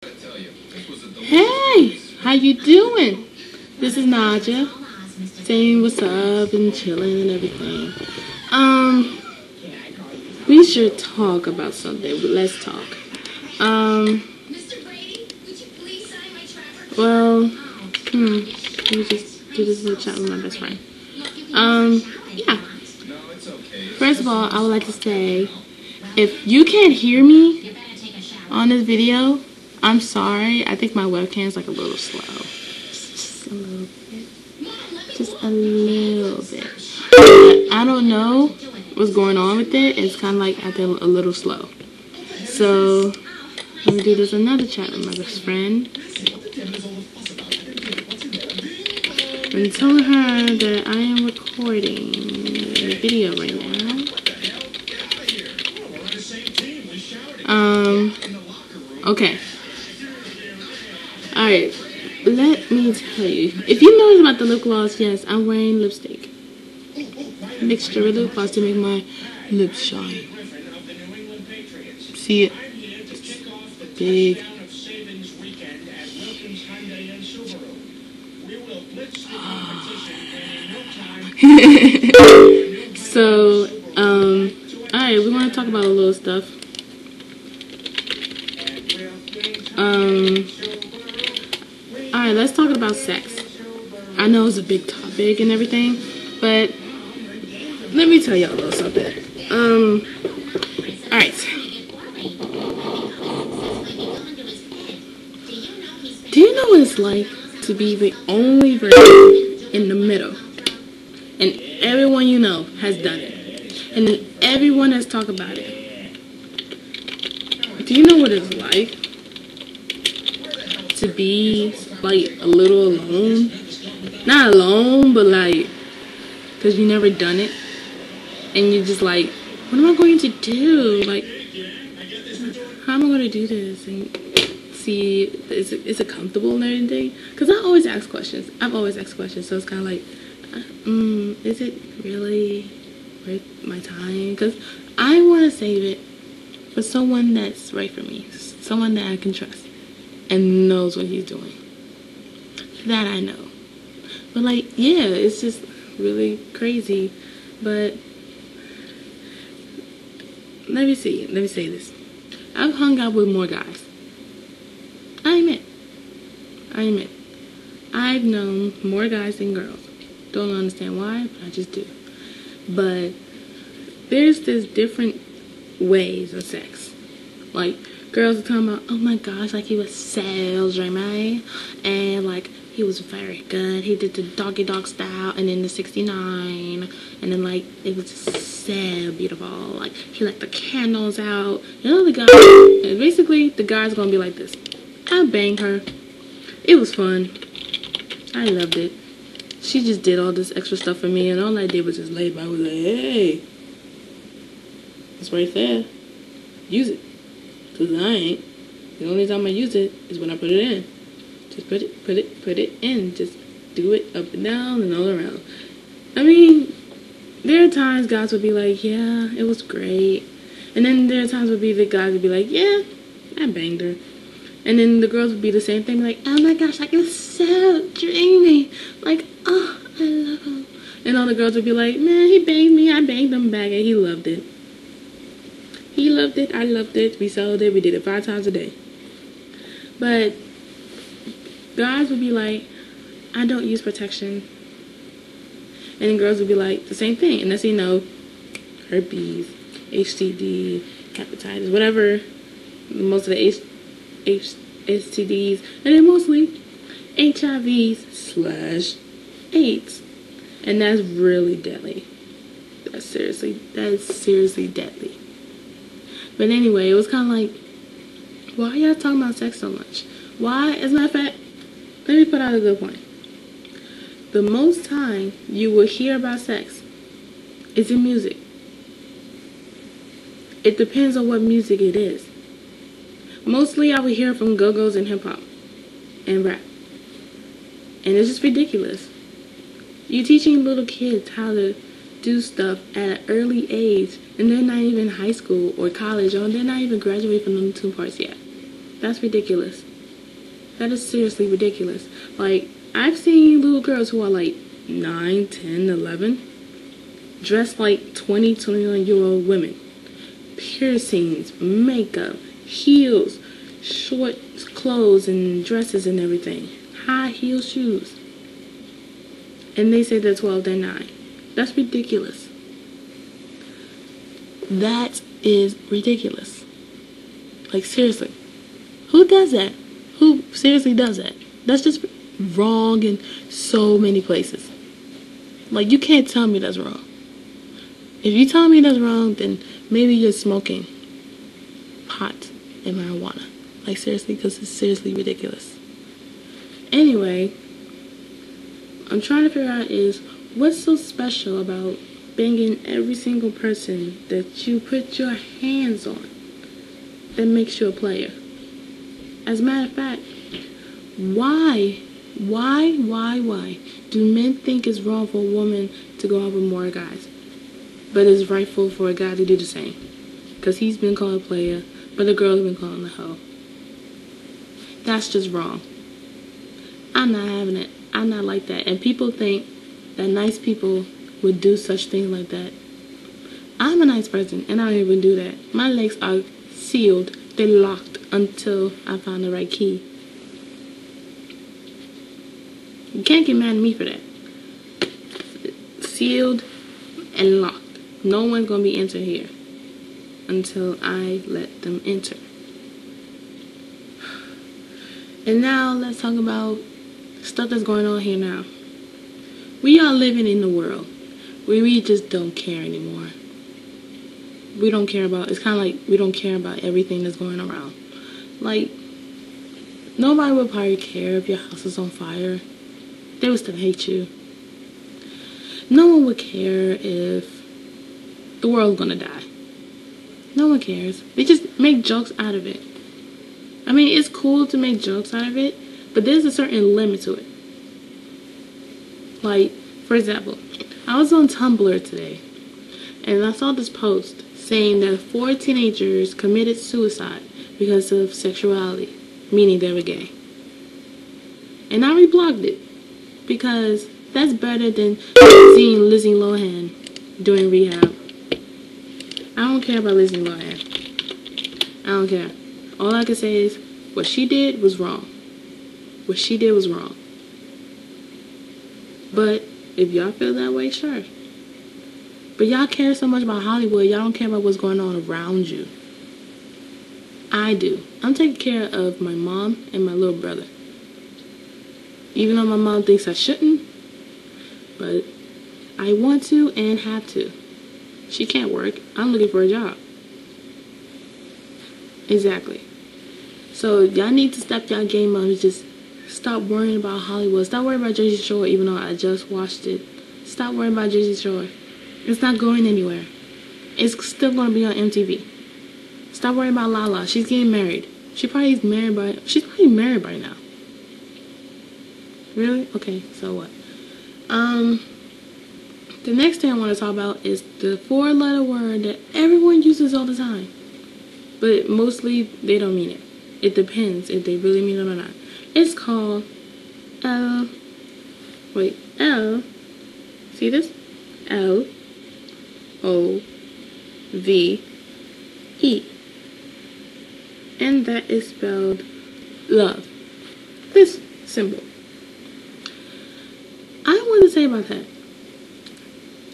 Hey, how you doing? This is Naja, saying what's up and chilling and everything. We should talk about something. Let's talk. Well, let me just do this little chat with my best friend. Yeah. First of all, I would like to say, if you can't hear me on this video, I'm sorry. I think my webcam is like a little slow. Just a little bit. Just a little bit. I don't know what's going on with it. It's kind of like acting a little slow. So, let me do this another chat with my best friend. I'm telling her that I am recording a video right now. Okay. Alright, let me tell you. If you know about the lip gloss, yes, I'm wearing lipstick. Mixture with lip gloss to make my lips shine. See it? Big. So, alright, we want to talk about a little stuff. Alright, let's talk about sex. I know it's a big topic and everything, but let me tell y'all a little something. Alright. Do you know what it's like to be the only virgin in the middle? And everyone you know has done it. And then everyone has talked about it. Do you know what it's like to be like a little alone? Not alone, but like, because you never done it. And you're just like, what am I going to do? Like, how am I going to do this? And see, is it comfortable and everything? Because I always ask questions. I've always asked questions. So it's kind of like, is it really worth my time? Because I want to save it for someone that's right for me. Someone that I can trust and knows what he's doing. That I know. But like, yeah, it's just really crazy. But let me say this. I've hung out with more guys. I admit. I've known more guys than girls. Don't understand why, but I just do. But there's this different ways of sex. Like, girls are talking about, oh my gosh, like he was so dreamy, and like he was very good. He did the doggy dog style, and then the 69, and then like it was just so beautiful. Like he let the candles out. You know, the guy, and basically the guy's gonna be like this. I banged her. It was fun. I loved it. She just did all this extra stuff for me, and all I did was just lay by. I was like, hey, it's right there. Use it. Because I ain't. The only time I use it is when I put it in. Just put it in. Just do it up and down and all around. I mean, there are times guys would be like, yeah, it was great. And then there are times would be the guys would be like, yeah, I banged her. And then the girls would be the same thing, like, oh my gosh, like, it was so dreamy. Like, oh, I love him. And all the girls would be like, man, he banged me, I banged him back, and he loved it. He loved it, I loved it, we sold it, we did it 5 times a day. But guys would be like, I don't use protection. And then girls would be like, the same thing. And that's, you know, herpes, HCD, hepatitis, whatever, most of the STDs, and then mostly HIVs/AIDS. And that's really deadly. That's seriously deadly. But anyway, it was kind of like, why are y'all talking about sex so much? Why? As a matter of fact, let me put out a good point. The most time you will hear about sex is in music. It depends on what music it is. Mostly I would hear from go-go's and hip-hop and rap. And it's just ridiculous. You're teaching little kids how to do stuff at an early age, and they're not even in high school or college, or they're not even graduating from them 2 parts yet. That's ridiculous. That is seriously ridiculous. Like, I've seen little girls who are like 9, 10, 11, dressed like 20, 21-year-old women. Piercings, makeup, heels, short clothes and dresses and everything. High heel shoes. And they say they're 12, they're 9. That's ridiculous. That is ridiculous. Like, seriously. Who does that? Who seriously does that? That's just wrong in so many places. Like, you can't tell me that's wrong. If you tell me that's wrong, then maybe you're smoking pot and marijuana. Like, seriously, because it's seriously ridiculous. Anyway, I'm trying to figure out is what's so special about banging every single person that you put your hands on that makes you a player. As a matter of fact, why do men think it's wrong for a woman to go out with more guys, but it's rightful for a guy to do the same? Because he's been called a player, but the girl's been called a hoe. That's just wrong. I'm not having it. I'm not like that. And people think that nice people would do such things like that. I'm a nice person, and I don't even do that. My legs are sealed. They're locked until I find the right key. You can't get mad at me for that. Sealed and locked. No one's going to be enter here until I let them enter. And now let's talk about stuff that's going on here now. We are living in the world where we just don't care anymore. We don't care about, it's kind of like we don't care about everything that's going around. Like, nobody would probably care if your house is on fire. They would still hate you. No one would care if the world's gonna die. No one cares. They just make jokes out of it. I mean, it's cool to make jokes out of it, but there's a certain limit to it. Like, for example, I was on Tumblr today, and I saw this post saying that 4 teenagers committed suicide because of sexuality, meaning they were gay. And I reblogged it, because that's better than seeing Lizzie Lohan doing rehab. I don't care about Lizzie Lohan. I don't care. All I can say is, what she did was wrong. What she did was wrong. But if y'all feel that way, sure. But y'all care so much about Hollywood, y'all don't care about what's going on around you. I do. I'm taking care of my mom and my little brother. Even though my mom thinks I shouldn't, but I want to and have to. She can't work. I'm looking for a job. Exactly. So y'all need to step y'all game up and just stop worrying about Hollywood. Stop worrying about Jersey Shore, even though I just watched it. Stop worrying about Jersey Shore. It's not going anywhere. It's still going to be on MTV. Stop worrying about Lala. She's getting married. She's probably married by now. Really? Okay, so what? The next thing I want to talk about is the 4-letter word that everyone uses all the time. But mostly, they don't mean it. It depends if they really mean it or not. It's called L. See this? L-O-V-E. And that is spelled love. This symbol. I want to say about that.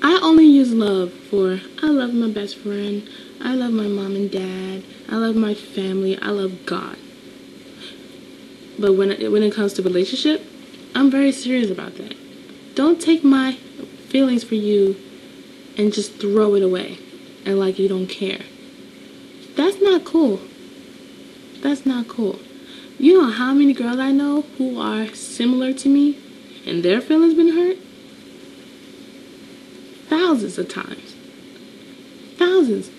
I only use love for, I love my best friend, I love my mom and dad, I love my family, I love God. But when it comes to relationship, I'm very serious about that. Don't take my feelings for you and just throw it away and like you don't care. That's not cool. That's not cool. You know how many girls I know who are similar to me and their feelings been hurt? Thousands of times. Thousands.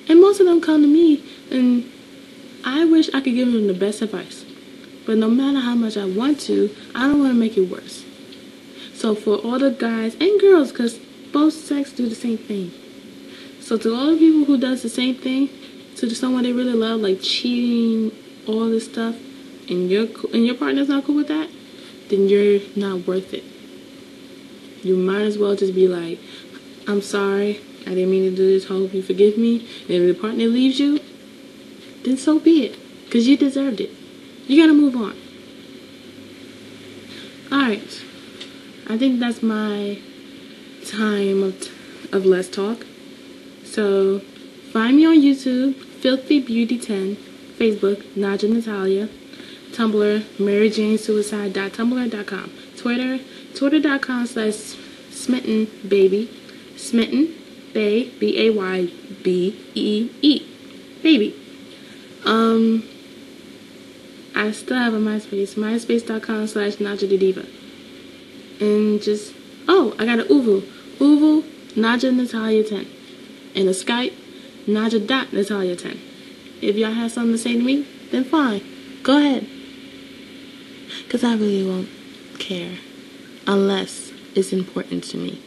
And most of them come to me and I wish I could give them the best advice. But no matter how much I want to, I don't want to make it worse. So for all the guys and girls, because both sex do the same thing. So to all the people who does the same thing to someone they really love, like cheating all this stuff, and your partner's not cool with that, then you're not worth it. You might as well just be like, I'm sorry, I didn't mean to do this, hope you forgive me. And if the partner leaves you, then so be it, because you deserved it. You gotta move on. Alright, I think that's my time of less talk. So find me on YouTube, Filthy Beauty 10, Facebook, Naja Natalia, Tumblr, MaryJaneSuicide.tumblr.com, Twitter, Twitter.com/SmittenBaby, Smitten, Bay, Baybee, baby. I still have a MySpace, MySpace.com/NajaTheDiva. And just, I got an Uvu, Naja Natalia 10. And a Skype, Naja.Natalia 10. If y'all have something to say to me, then fine. Go ahead. Because I really won't care. Unless it's important to me.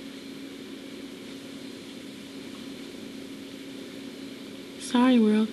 Sorry, world.